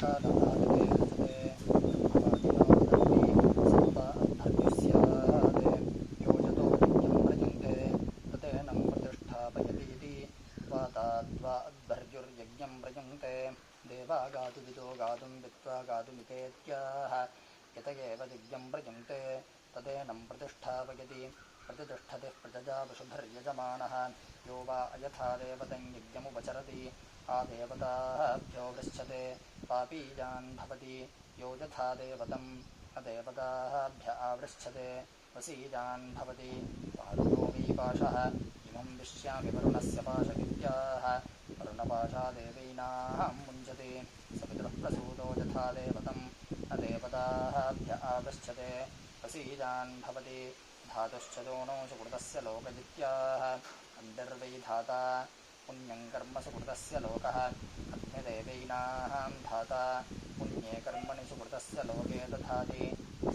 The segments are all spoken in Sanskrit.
कालकालते ब्रह्मवादिनो सर्व अभ्यर्थिस्यात् यो यतो यज्ञं प्रयुङ्क्ते ततेनं प्रतिष्ठापयतीति वाताद्वा अद्भर्युर्यज्ञं प्रयुङ्क्ते देवा गातुविदो गातुं वित्त्वा गातुमितेत्याह यत एव यज्ञं प्रयुङ्क्ते तदेनं प्रतिष्ठापयति प्रतिष्ठते प्रजजा वसुधर्यजमानः यो वा अयथा देवतं यज्ञमुपचरति आदेवताभ्यो वृच्छते पापीयान् भवति यो यथा देवतम् अदेवताभ्य आवृच्छते वसीयान् भवति वारुणो वै पाशः इमं विश्यामि वरुणस्य पाशविद्याः वरुणपाशादेवैनां मुञ्चति सपितरः प्रसूतो यथा देवतम् अदेवताभ्य आवृच्छते वसीयान् भवति धातुश्च दोणो सुकृतस्य लोकजित्याः अन्तिर्वै धाता पुण्यं कर्म सुकृतस्य लोकः अग्निदेवैनां धाता पुण्ये कर्मणि सुकृतस्य लोके दधाति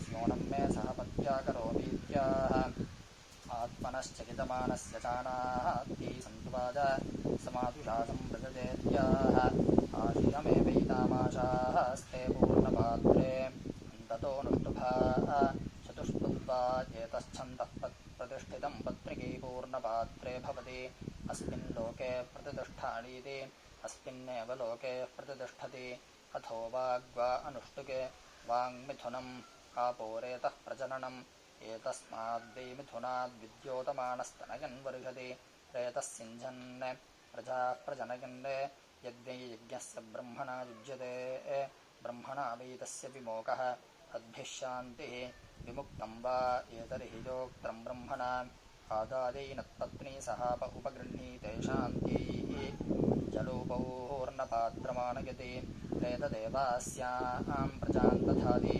स्योनं मे सहपत्या करोमीत्याह आत्मनश्चकितमानस्य चानात्यै सन्त्वाज समातुषा सम्प्रजतेत्याह आशिषमेवैतामाशास्ते पूर्णपात्रे अन्ततो नुष्टुभा चतुष्पुत्वा एतच्छन्दः प्रतिष्ठितं पत्रिकै पूर्णपात्रे भवति अस्मिन् लोके प्रतिष्ठानीति अस्मिन्नेव लोके प्रतिष्ठति अथो वाग्वा अनुष्टुके वाङ्मिथुनम् आपोरेतः प्रजननम् एतस्माद्वै मिथुनाद्विद्योतमानस्तनयन् वर्षति रेतः सिञ्चन् प्रजाः प्रजनयन् यद्वै यज्ञस्य ब्रह्मणा युज्यते ब्रह्मणा वै तस्य विमोकः तद्भिः शान्तिः विमुक्तं वा एतर्हि योक्त्रं ब्रह्मणा आदायैनत्पत्नी सहाप उपगृह्णीते शान्त्यै जलोपौर्णपात्रमानयति प्रेतदेवास्यां प्रजां दधाति